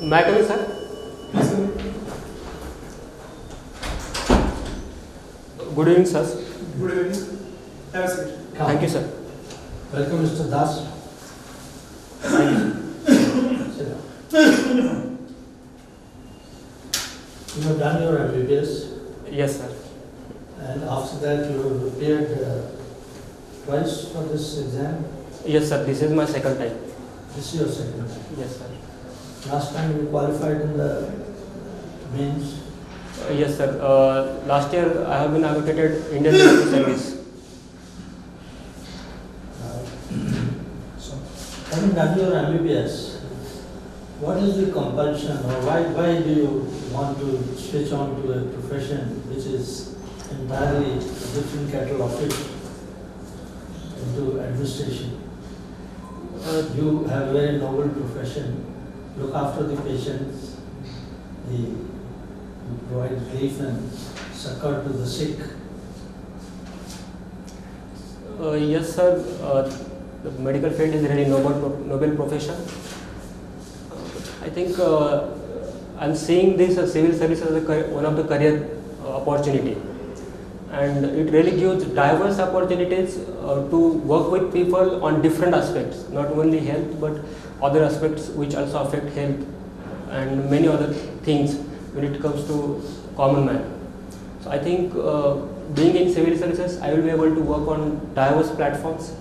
May I come in, sir? Please come in. Good evening, sir. Good evening. Have a seat. Thank you, sir. Welcome, Mr. Das. Thank you. Sit down. You have done your MBBS, Yes, sir. and after that you have appeared twice for this exam. Yes, sir. This is my second time. This is your second time. Yes, sir. Last time you qualified in the mains. Yes, sir. Last year I have been allocated Indian Military Service. So, having done your MBBS, what is the compulsion, or why do you want to switch on to a profession which is entirely a different kettle of fish into administration? You have a very noble profession. Look after the patients, you provide relief and succor to the sick. Yes, sir. The medical field is really noble profession. I think I'm seeing this as civil service as one of the career opportunity, and it really gives diverse opportunities to work with people on different aspects, not only health but other aspects which also affect health and many other things when it comes to common man. So I think being in civil services, I will be able to work on diverse platforms,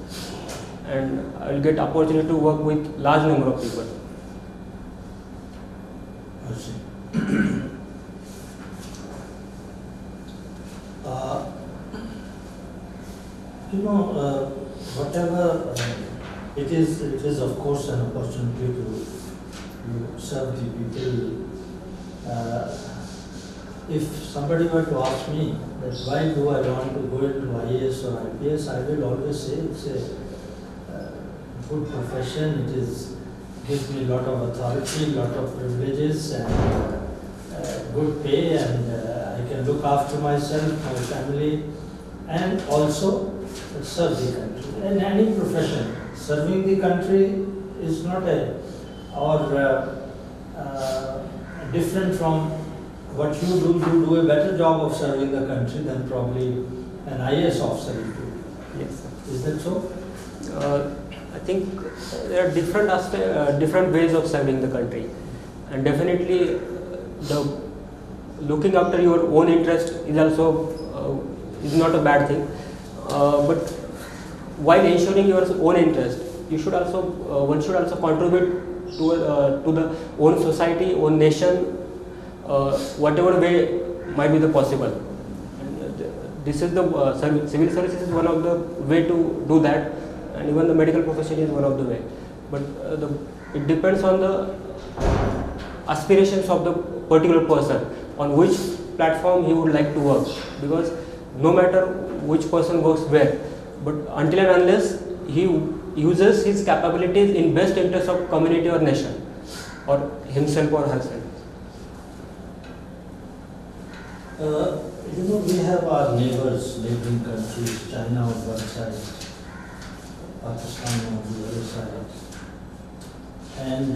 and I will get opportunity to work with large number of people. I see. Whatever it is of course an opportunity to serve the people. If somebody were to ask me that why do I want to go into IAS or IPS, I will always say it's a good profession. It gives me a lot of authority, a lot of privileges, and good pay, and I can look after myself, my family, and also serve the country. In any profession, serving the country is not different from what you do. You do a better job of serving the country than probably an IAS officer will do. Yes, sir. Is that so? I think there are different ways of serving the country, and definitely the looking after your own interest is also is not a bad thing. But while ensuring your own interest, you should also one should also contribute to the own society, own nation, whatever way might be the possible. And this is the civil services is one of the way to do that, and even the medical profession is one of the way. But it depends on the aspirations of the particular person, on which platform he would like to work, because no matter which person works where, but until and unless he uses his capabilities in best interest of community or nation, or himself or herself. We have our neighboring countries, China on one side, Pakistan on the other side, and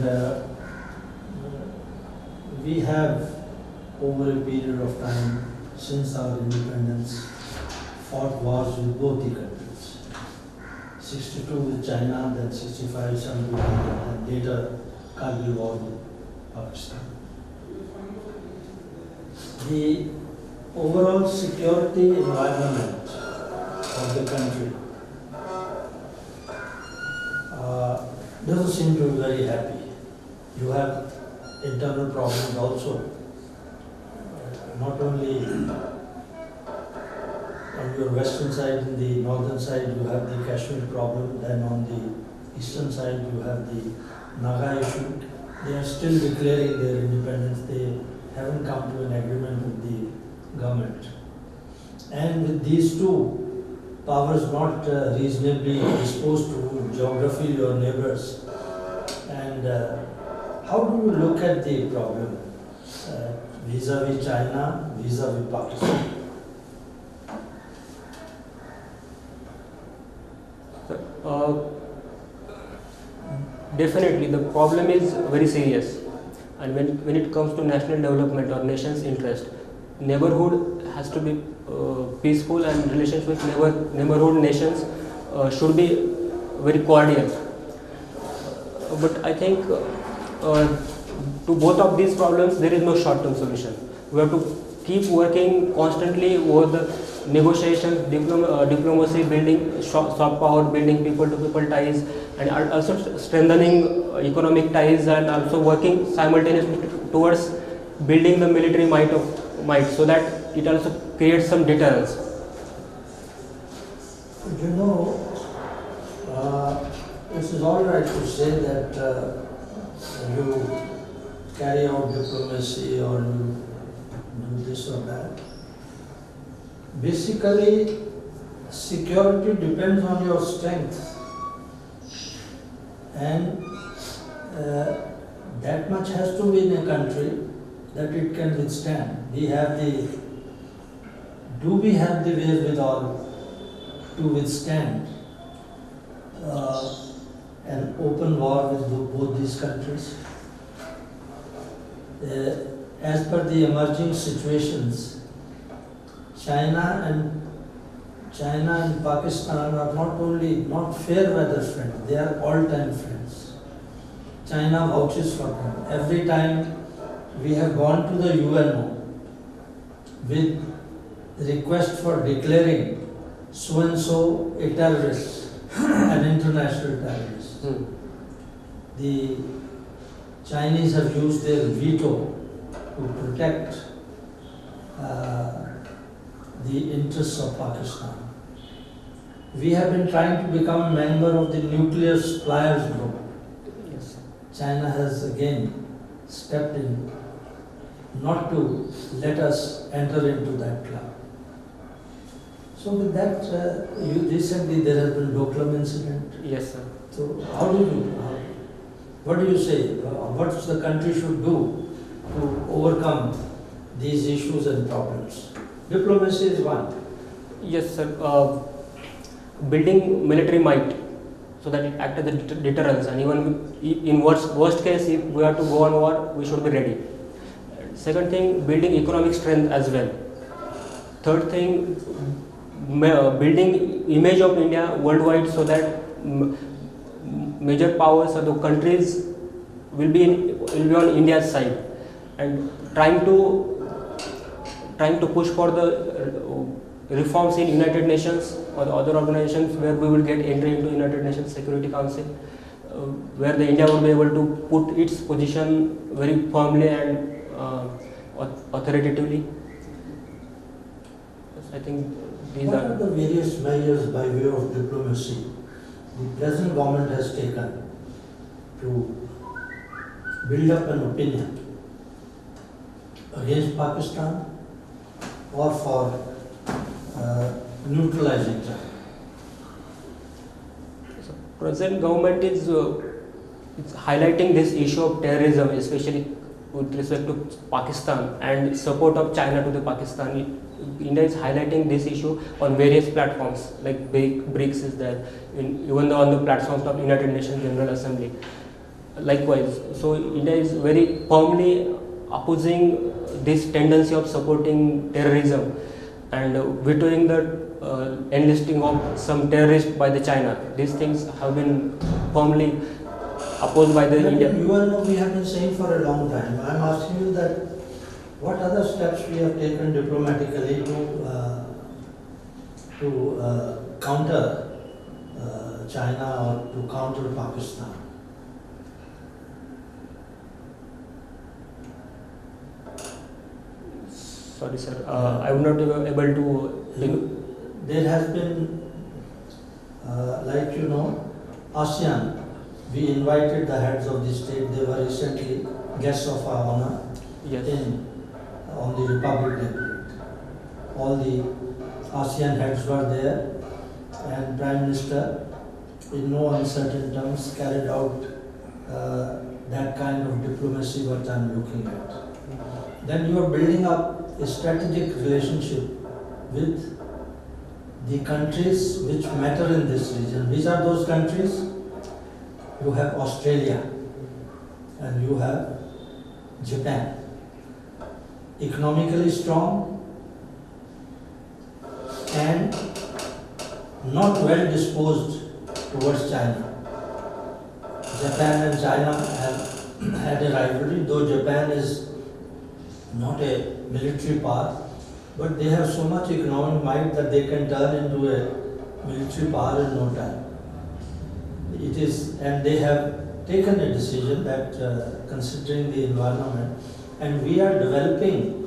we have over a period of time since our independence fought wars with both the countries. 62 with China, then 65 some with India, and later Kargil war with Pakistan. The overall security environment of the country doesn't seem to be very happy. You have internal problems also, not only on your western side, in the northern side you have the Kashmir problem, then on the eastern side you have the Naga issue. They are still declaring their independence. They haven't come to an agreement with the government. And with these two powers not reasonably disposed to geography, your neighbors, and how do you look at the problem vis-a-vis China, vis-a-vis Pakistan? Definitely, the problem is very serious, And when it comes to national development or nation's interest, neighborhood has to be peaceful, and relations with neighborhood nations should be very cordial. But I think to both of these problems there is no short-term solution. We have to keep working constantly over the negotiations, diplomacy, building soft power, building people-to-people ties, and also strengthening economic ties, and also working simultaneously towards building the military might, so that it also creates some deterrence. You know, it is all right to say that you carry out diplomacy or you do this or that. Basically, security depends on your strength, and that much has to be in a country that it can withstand. Do we have the wherewithal to withstand an open war with both these countries? As per the emerging situations, China and Pakistan are not fair weather friends, they are all-time friends. China vouches for them. Every time we have gone to the UNO with request for declaring so-and-so a terrorist, an international terrorist. The Chinese have used their veto to protect the interests of Pakistan. We have been trying to become a member of the nuclear suppliers group. Yes. China has again stepped in not to let us enter into that club. So with that, recently there has been Doklam incident. Yes, sir. So what do you say? What the country should do to overcome these issues and problems? Diplomacy is one. Yes, sir. Building military might, so that it acts as a deterrence, and even in worst case, if we have to go on war, we should be ready. Second thing, building economic strength as well. Third thing, building image of India worldwide, so that major powers or the countries will be on India's side, and trying to push for the reforms in United Nations or the other organizations where we will get entry into United Nations Security Council, where the India will be able to put its position very firmly and authoritatively. I think these What are the various measures by way of diplomacy the present government has taken to build up an opinion against Pakistan or for neutralizing China? So, present government is it's highlighting this issue of terrorism, especially with respect to Pakistan and support of China to the Pakistan. India is highlighting this issue on various platforms, like BRICS is there, even on the platforms of United Nations General Assembly. Likewise, so India is very firmly opposing this tendency of supporting terrorism and vetoing the enlisting of some terrorists by the China. These things have been firmly opposed by the India. UNO we have been saying for a long time. I am asking you that what other steps we have taken diplomatically to counter China or to counter Pakistan? Sorry, sir. I would not be able to. There has been, ASEAN. We invited the heads of the state. They were recently guests of our honor. Yes. On the Republic Day. All the ASEAN heads were there, and Prime Minister, in no uncertain terms, carried out that kind of diplomacy what I am looking at. Then you are building up a strategic relationship with the countries which matter in this region. Which are those countries? You have Australia and you have Japan. Economically strong and not well disposed towards China. Japan and China have had a rivalry, though Japan is not a military power, but they have so much economic might that they can turn into a military power in no time. It is, and they have taken a decision that considering the environment, and we are developing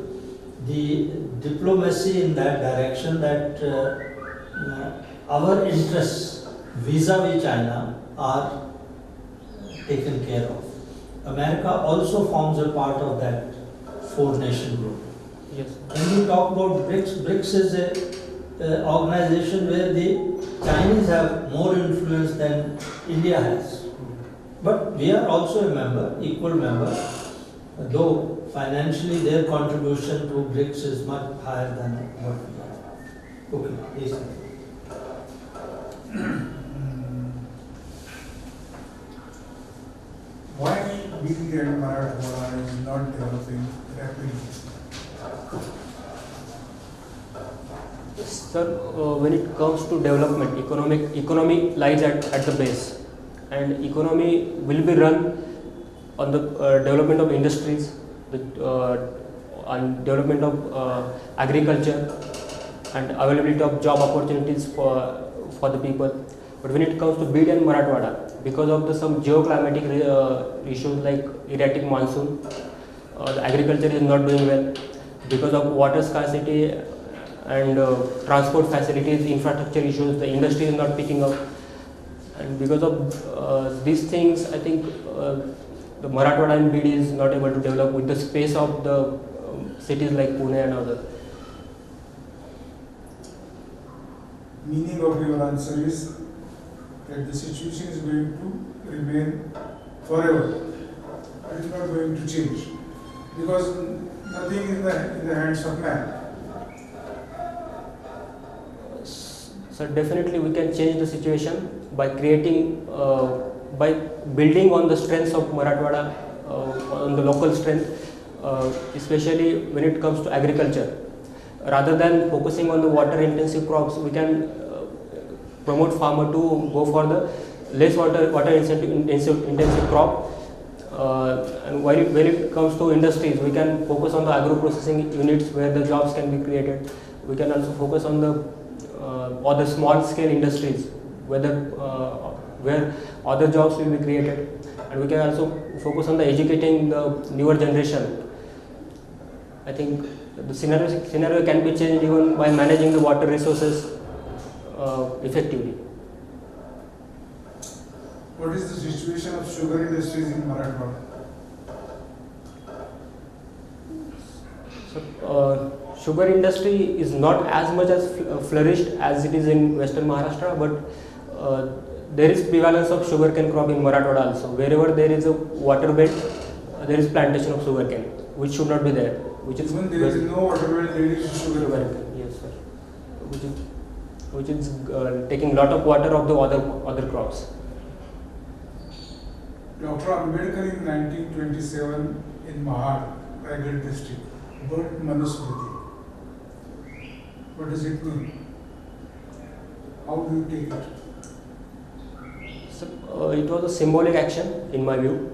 the diplomacy in that direction that our interests vis-a-vis China are taken care of. America also forms a part of that four-nation group. Yes. When we talk about BRICS, BRICS is a organization where the Chinese have more influence than India has. But we are also a member, equal member, though financially their contribution to BRICS is much higher than what we have. Okay, please. Why BD and Marathwada is not developing rapidly? Sir, when it comes to development, economy lies at the base, and economy will be run on the development of industries, on development of agriculture, and availability of job opportunities for the people. But when it comes to Bid and Marathwada, because of some geoclimatic issues like erratic monsoon, the agriculture is not doing well. Because of water scarcity and transport facilities, infrastructure issues, the industry is not picking up. And because of these things, I think the Marathwada and Bid is not able to develop with the space of the cities like Pune and others. Meaning of your answer is that the situation is going to remain forever. It is not going to change because nothing is in the hands of man. So definitely we can change the situation by creating, by building on the strengths of Marathwada, on the local strength, especially when it comes to agriculture. Rather than focusing on the water intensive crops, we can promote farmer to go for the less water intensive crop. And when it comes to industries, we can focus on the agro processing units where the jobs can be created. We can also focus on the other small scale industries where other jobs will be created, and we can also focus on the educating the newer generation. I think the scenario can be changed even by managing the water resources effectively. What is the situation of sugar industries in Marathwada? So, sugar industry is not as much as flourished as it is in Western Maharashtra, but there is prevalence of sugarcane crop in Marathwada also. Wherever there is a water belt, there is plantation of sugarcane, which should not be there. Which is when there is no water belt, there is sugarcane. Yes, sir. Which is taking lot of water of the other crops. Dr. Ambedkar in 1927 in Mahad, Raigad district, burnt Manusmriti. What does it mean? How do you take it? So, it was a symbolic action in my view.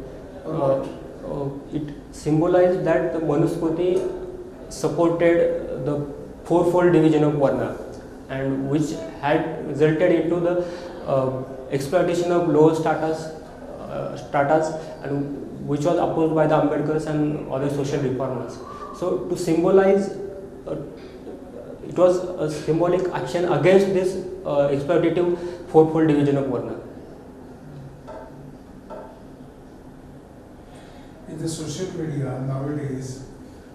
It symbolized that the Manusmriti supported the fourfold division of Varna, and which had resulted into the exploitation of lower stratas, and which was opposed by the Ambedkars and other social reformers. So to symbolize, it was a symbolic action against this exploitative fourfold division of Varna. In the social media nowadays,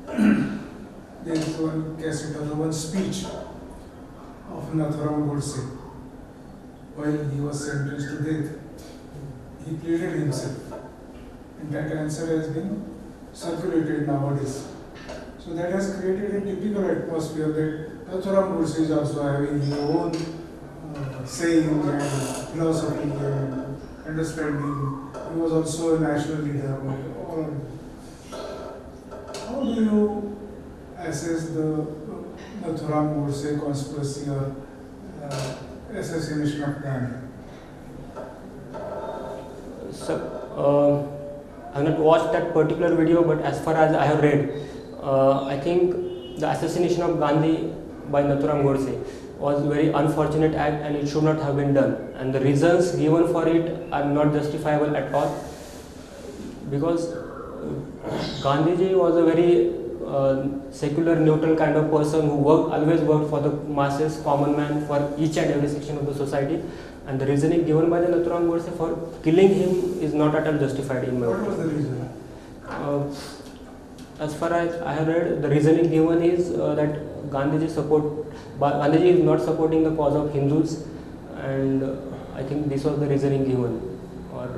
there is one cassette or one speech of Nathuram Godse while he was sentenced to death. He pleaded himself, and that answer has been circulated nowadays. So that has created a typical atmosphere that Nathuram Godse is also having his own saying and philosophy and understanding. He was also a national leader. How do you assess the Nathuram Godse conspiracy or assassination of Gandhi? So, I have not watched that particular video, but as far as I have read, I think the assassination of Gandhi by Nathuram Godse was a very unfortunate act and it should not have been done. And the reasons given for it are not justifiable at all, because Gandhiji was a very secular, neutral kind of person who always worked for the masses, common man, for each and every section of the society. And the reasoning given by the Nathuram Godse for killing him is not at all justified in my opinion. What was the reason? As far as I have read, the reasoning given is that Gandhiji is not supporting the cause of Hindus, and I think this was the reasoning given. Or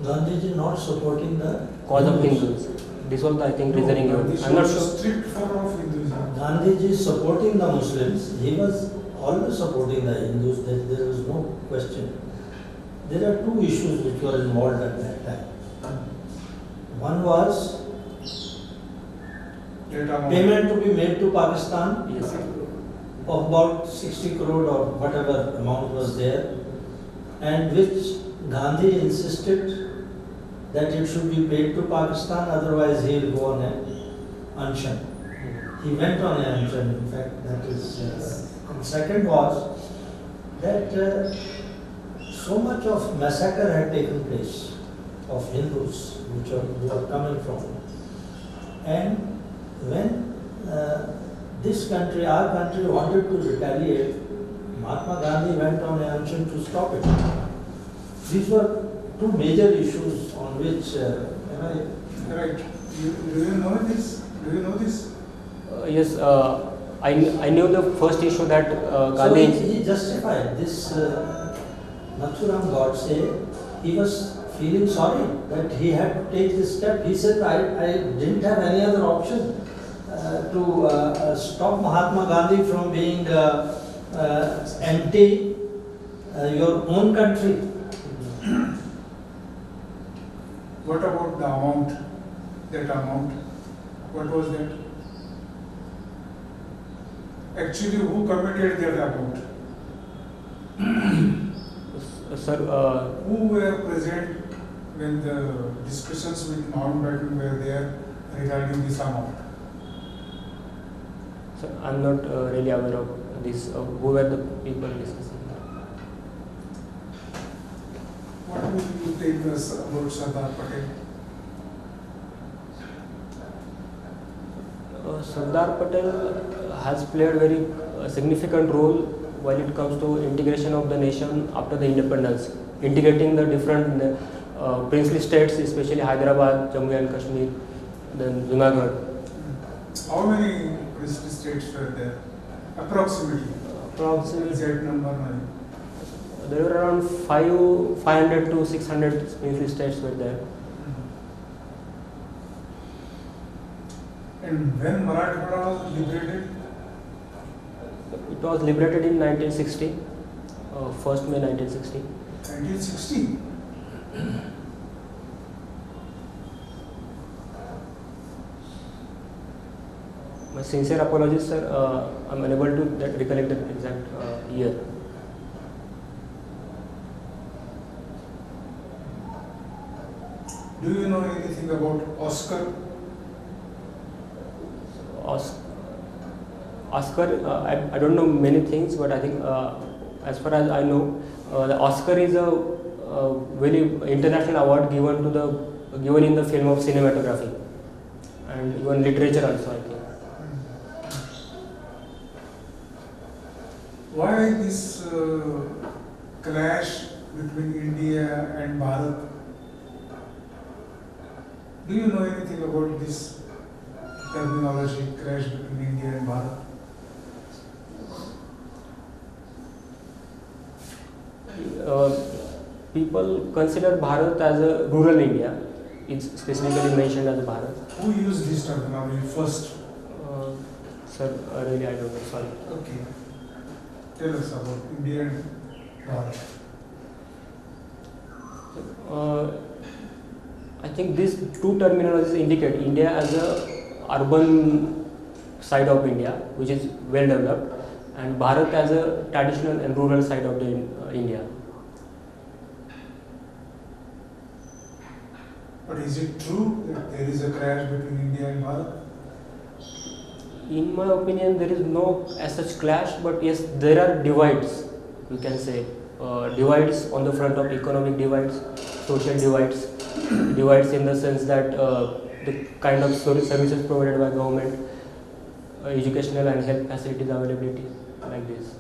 Gandhiji not supporting the cause of Hindus. This was the, I think, reasoning given. I'm not sure. Strict follower of Hinduism. Gandhiji supporting the Muslims. He was always supporting the Hindus. There was no question. There are two issues which were involved at that time. One was payment to be made to Pakistan. Yes, sir. Of about 60 crore or whatever amount was there, and which Gandhi insisted that it should be paid to Pakistan, otherwise he will go on an unction. He went on an unction, in fact, that is. And second was that so much of massacre had taken place of Hindus who are coming from, and when this country, our country, wanted to retaliate, Mahatma Gandhi went on an unction to stop it. These were two major issues on which, Right. Do you know this? Do you know this? Yes, I knew the first issue that so Gandhi. he justified this. Nathuram Godse, he was feeling sorry that he had to take this step. He said, I didn't have any other option to stop Mahatma Gandhi from being anti your own country. What about the amount? That amount? What was that? Actually, who committed that amount? Sir, Who were present when the discussions with Mountbatten were there regarding this amount? sir, I'm not really aware of this. Who were the people discussing? What would you tell us about Sardar Patel? Sardar Patel has played a very significant role while it comes to integration of the nation after the independence, integrating the different princely states, especially Hyderabad, Jammu and Kashmir, then Junagadh. How many princely states were there? Approximately. Exact number, no. There were around 500 to 600 princely states were there. And when Marathwada was liberated? It was liberated in 1960, 1st May 1960. 1960? My sincere apologies, sir. I'm unable to recollect the exact year. Do you know anything about Oscar? Oscar, I don't know many things, but I think as far as I know, the Oscar is a very international award given in the film of cinematography and even literature also, I think. Why this clash between India and Bharat? Do you know anything about this terminology, clash between India and Bharat? People consider Bharat as a rural India. It's specifically mentioned as Bharat. Who used this terminology first? Sir, really I don't know, sorry. Okay. Tell us about India and Bharat. I think these two terminologies indicate India as urban side of India, which is well developed, and Bharat as a traditional and rural side of the India. But is it true that there is a clash between India and Bharat? In my opinion, there is no as such clash, but yes, there are divides. You can say divides on the front of economic divides, social divides, divides in the sense that the kind of services provided by government, educational and health facilities availability, like this.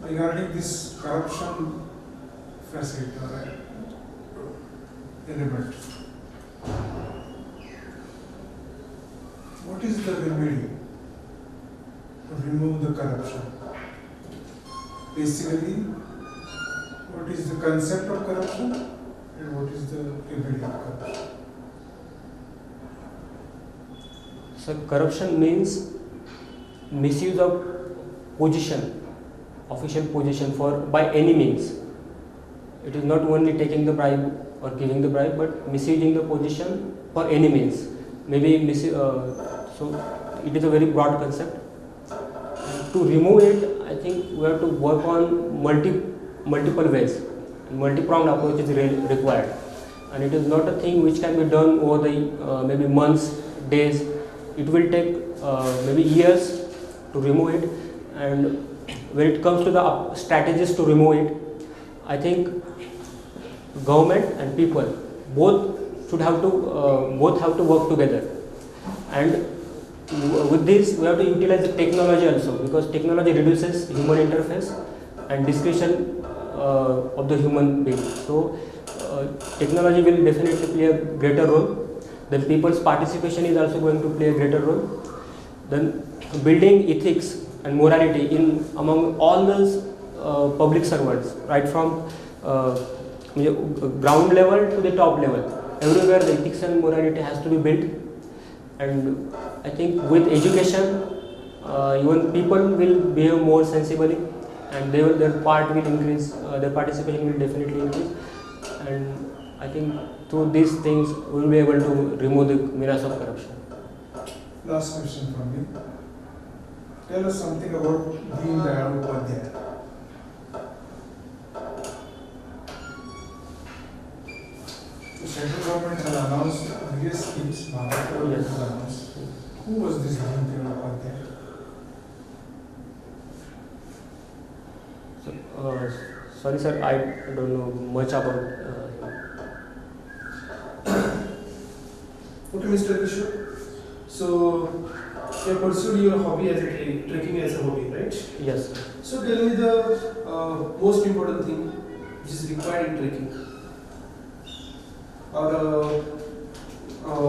Regarding this corruption facility or element, what is the remedy to remove the corruption? Basically, what is the concept of corruption and what is the remedy of corruption? So corruption means misuse of position, official position by any means. It is not only taking the bribe or giving the bribe, but misusing the position for any means. Maybe so it is a very broad concept. And to remove it, I think we have to work on multiple ways. Multi-pronged approach is required, and it is not a thing which can be done over the maybe months, days. It will take maybe years to remove it. And when it comes to the strategies to remove it, I think government and people both have to work together. And with this, we have to utilize the technology also, because technology reduces human interface and discretion of the human being. So technology will definitely play a greater role. Then people's participation is also going to play a greater role. Then building ethics and morality among all those public servants, right from ground level to the top level. Everywhere the ethics and morality has to be built. And I think with education, even people will behave more sensibly, and their part will increase, their participation will definitely increase. And I think through these things we will be able to remove the menace of corruption. Last question from me. Tell us something about Deen Dayal Upadhyaya. The central government has announced various schemes. Maharashtra government has announced. Who was this Deen Dayal Upadhyaya? So, sorry sir, I don't know much about him. Okay, Mr. Kishor. So, you have pursued your hobby as a trekking as a hobby, right? Yes. So, tell me the most important thing which is required in trekking, or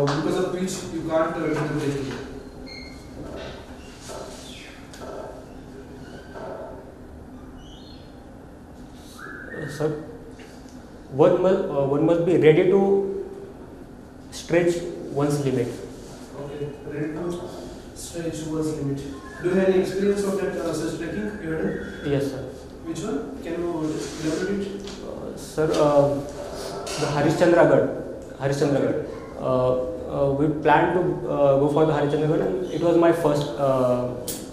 because of which you can't do the trekking. Sir, one must be ready to stretch one's limit. Okay, ready to stretch one's limit. Do you have any experience of that such trekking you have done? Yes, sir. Which one? Can you elaborate? Sir, the Harishchandragarh. We planned to go for the Harishchandragarh, and it was my first.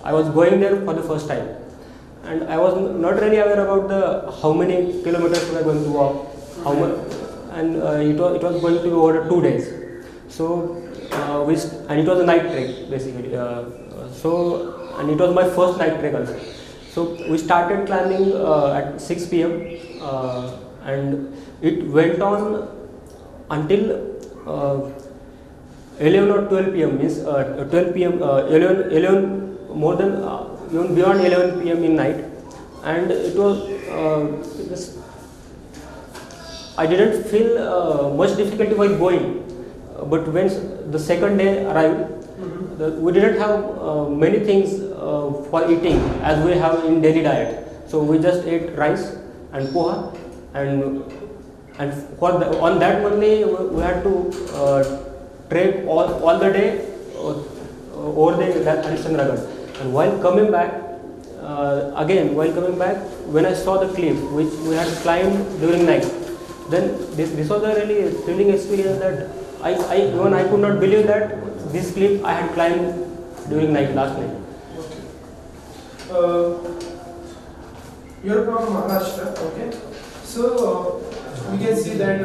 I was going there for the first time, and I was not really aware about how many kilometers we are going to walk, how much, and it was going to be over 2 days. So and it was a night trek basically. And it was my first night trek also. So we started planning at 6 p.m. And it went on until 11 or 12 p.m. means 12 p.m. 11 more than even beyond 11 p.m. in night, and it was I didn't feel much difficulty while going, but when the second day arrived, we didn't have many things for eating as we have in daily diet. So we just ate rice and poha, and on that only we had to trek all the day over the Harishchandragarh. And while coming back, when I saw the cliff which we had climbed during night, then this was a really thrilling experience that I could not believe that this cliff I had climbed during last night. You're from Maharashtra, okay? So we can see that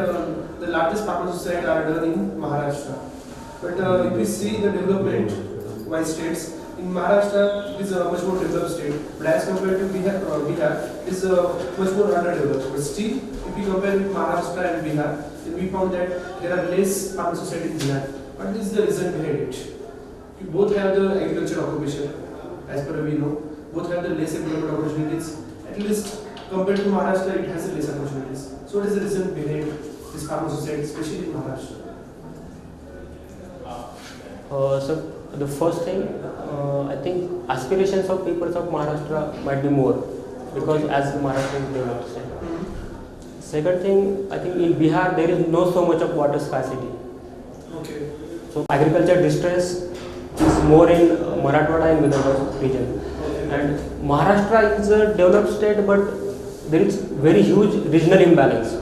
the largest farmer society are done in Maharashtra. But if we see the development by states, in Maharashtra it is a much more developed state. But as compared to Bihar is much more underdeveloped. But still, if we compare with Maharashtra and Bihar, then we found that there are less farmer society in Bihar. What is the reason behind it? We both have the agricultural occupation, as per we know. Both have the less employment opportunities. At least compared to Maharashtra, it has less opportunities. So what is the reason behind this farmer society, especially in Maharashtra? So the first thing, I think aspirations of people of Maharashtra might be more because as Maharashtra is developed state. Second thing, I think in Bihar there is no so much of water scarcity. Okay. So agriculture distress is more in Marathwada and Vidarbha region. And Maharashtra is a developed state, but there is very huge regional imbalance.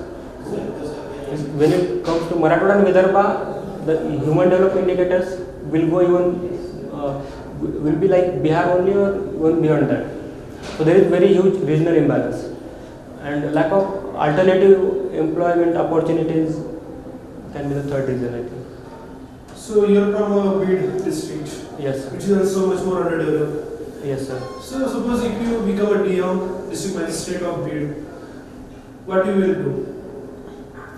When it comes to Marathwada and Vidarbha, the human development indicators will go even will be like Bihar only or even beyond that. So there is very huge regional imbalance and lack of alternative employment opportunities can be the third reason, I think. So you're from a Bid district, Yes, sir. which is also much more underdeveloped. Yes, sir. So suppose if you become a DM, district magistrate of Bid, what you will do?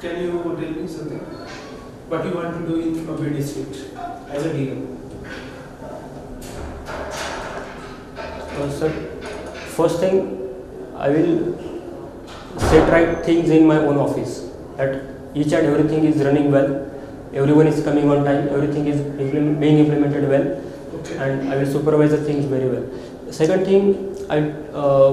Can you tell me something? What you want to do in a Bid district as a DM? Sir, first thing, I will set right things in my own office. That each and everything is running well, everyone is coming on time, everything is being implemented well, Okay. and I will supervise the things very well. Second thing,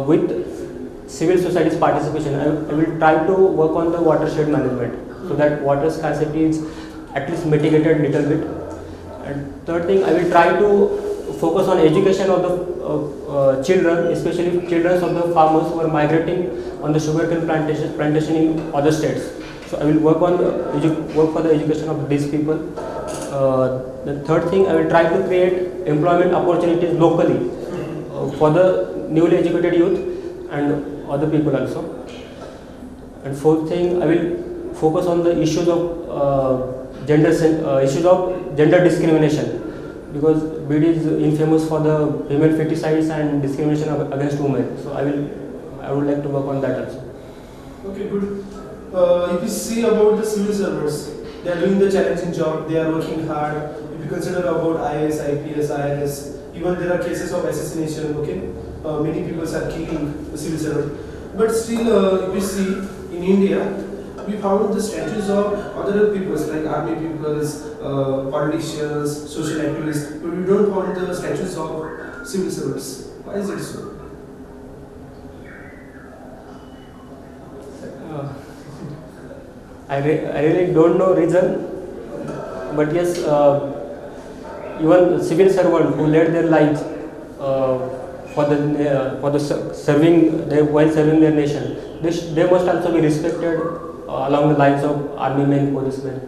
with civil society's participation, I will try to work on the watershed management so that water scarcity is at least mitigated little bit. And third thing, I will try to focus on education of the children, especially children of the farmers who are migrating on the sugarcane plantation in other states. So I will work for the education of these people. The third thing, I will try to create employment opportunities locally for the newly educated youth and other people also. And fourth thing, I will focus on the issues of gender discrimination, because BD is infamous for the female feticides and discrimination against women. So I would like to work on that also. Okay, good. If you see about the civil servants, they are doing the challenging job, they are working hard. If you consider about IAS, IPS, IRS, even there are cases of assassination, okay? Many people are killing the civil servant. But still, if you see in India, we found the statues of other peoples like army peoples, politicians, social activists, but we don't find the statues of civil servants. Why is it so? I really don't know reason, but yes, even civil servants who laid their lives while serving their nation, they must also be respected along the lines of army men, policemen.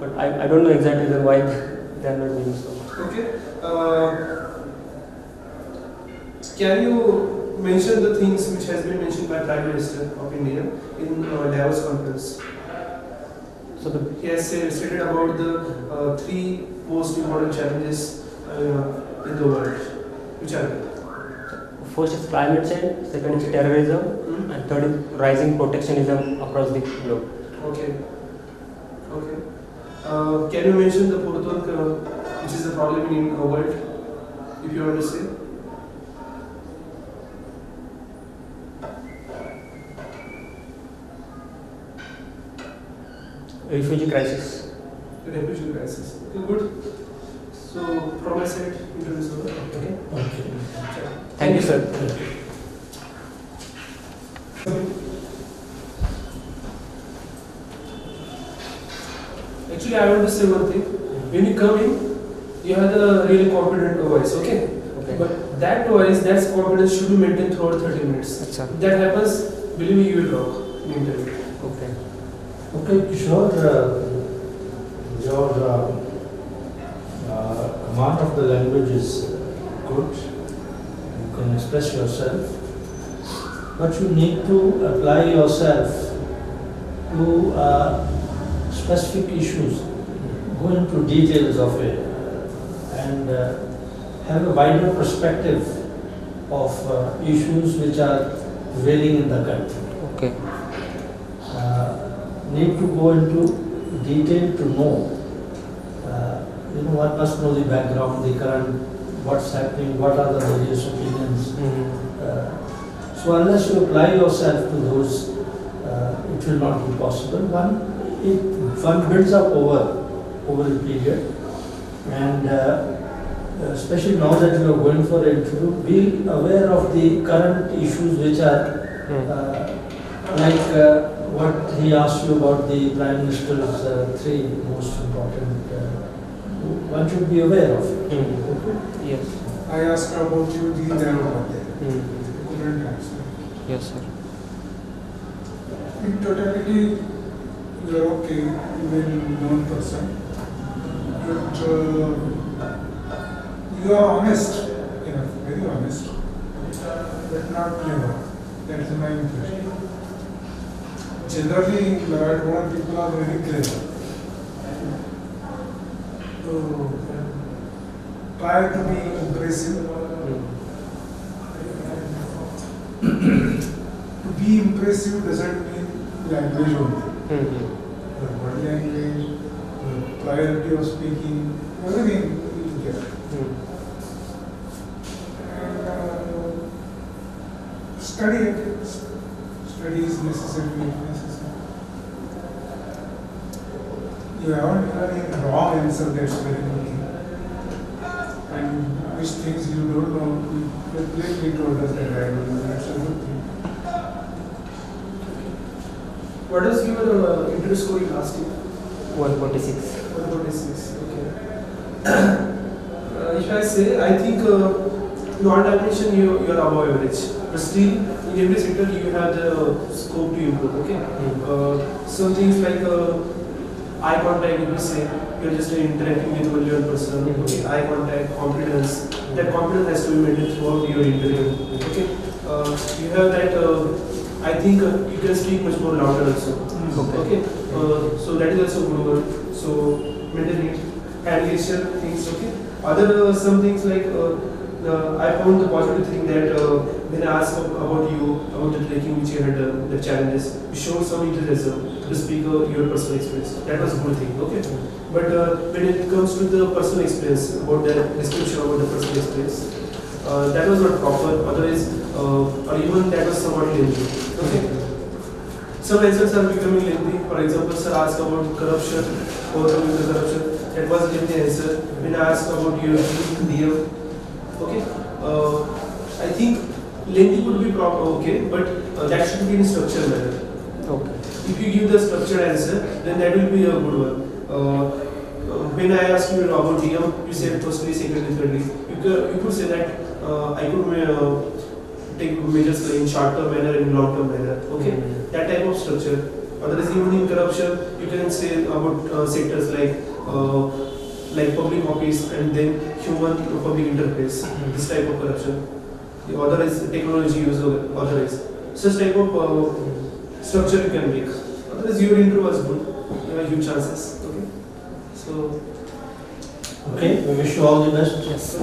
But I don't know exact reason why they are not doing so. Okay. Can you mention the things which has been mentioned by Prime Minister of India in Davos conference? So He has stated about the three most important challenges in the world. Which are they? first is climate change, second is terrorism, and third is rising protectionism across the globe. Okay. Okay. Can you mention the fourth one, which is the problem in the world, if you want to say? Refugee crisis. The refugee crisis. Okay, good. So, from my side, introduce over. Okay. Okay. Thank you, sir. Actually, I want to say one thing. When you come in, you have the really confident voice, okay? Okay. But that voice, that confidence should be maintained throughout 30 minutes. Achha. If that happens, believe me, you will rock in interview. Okay. Okay, Kishor, your command of the language is good. You can express yourself, but you need to apply yourself to specific issues. Go into details of it and have a wider perspective of issues which are prevailing in the country. Okay. Need to go into detail to know. One must know the background, the current, what's happening, what are the various opinions. So unless you apply yourself to those, it will not be possible. One builds up over a period, and especially now that you are going for an interview, be aware of the current issues which are like what he asked you about the Prime Minister's three most important. One should be aware of it. Okay? Yes. I asked about you the Dayana. Couldn't answer. Yes, sir. In totality, you are okay, even known person. But you are honest enough, very honest, but not clever. That is my impression. Generally, Marathwada people are very clever. So, try to be impressive. To be impressive doesn't mean language only. The body language, the priority of speaking, everything will get. And study it. Study is necessary. You haven't given any wrong answer, that's very good thing. And which things you don't know, you plainly told us that I don't know, that's a good thing. What is your interview score in last year? 146. 146. Okay. If I say, I think non-dimension you are above average, but still in every sector you have the scope to improve. Okay. Some things like eye contact, if you say you are just interacting with only one person. Okay. Eye contact, confidence. That confidence has to be maintained throughout your interview. Okay. You have that. I think you can speak much more louder also. Okay. So that is also good one. So maintain it. Hand gesture things. Okay. Other some things like I found the positive thing that when I asked about you, about the trekking which you had done, the challenges, you showed some enthusiasm to speak your personal experience. That was a good thing. Okay. But when it comes to the personal experience, about the description about the personal experience, that was not proper. Otherwise, or even that was somewhat lengthy. Okay. Some answers are becoming lengthy. For example, sir asked about corruption, overcoming the corruption. That was a lengthy answer. When I asked about your DM, okay. I think lengthy would be proper, okay, but that should be in a structured manner. Okay. If you give the structured answer, then that will be a good one. When I asked you about DM, you said firstly, secondly, thirdly. You could say that I could take measures in short-term manner and long-term manner. Okay, that type of structure. Otherwise, even in corruption, you can say about sectors like public office and then human public interface. This type of corruption. The other is technology use. Otherwise, such type of structure you can make. Otherwise, your interview was good. You have huge chances. Okay, so. Okay, we wish you all the best. Yes.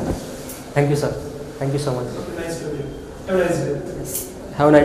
Thank you, sir. Thank you so much. Nice to meet you. Have a nice day. Yes. Have a nice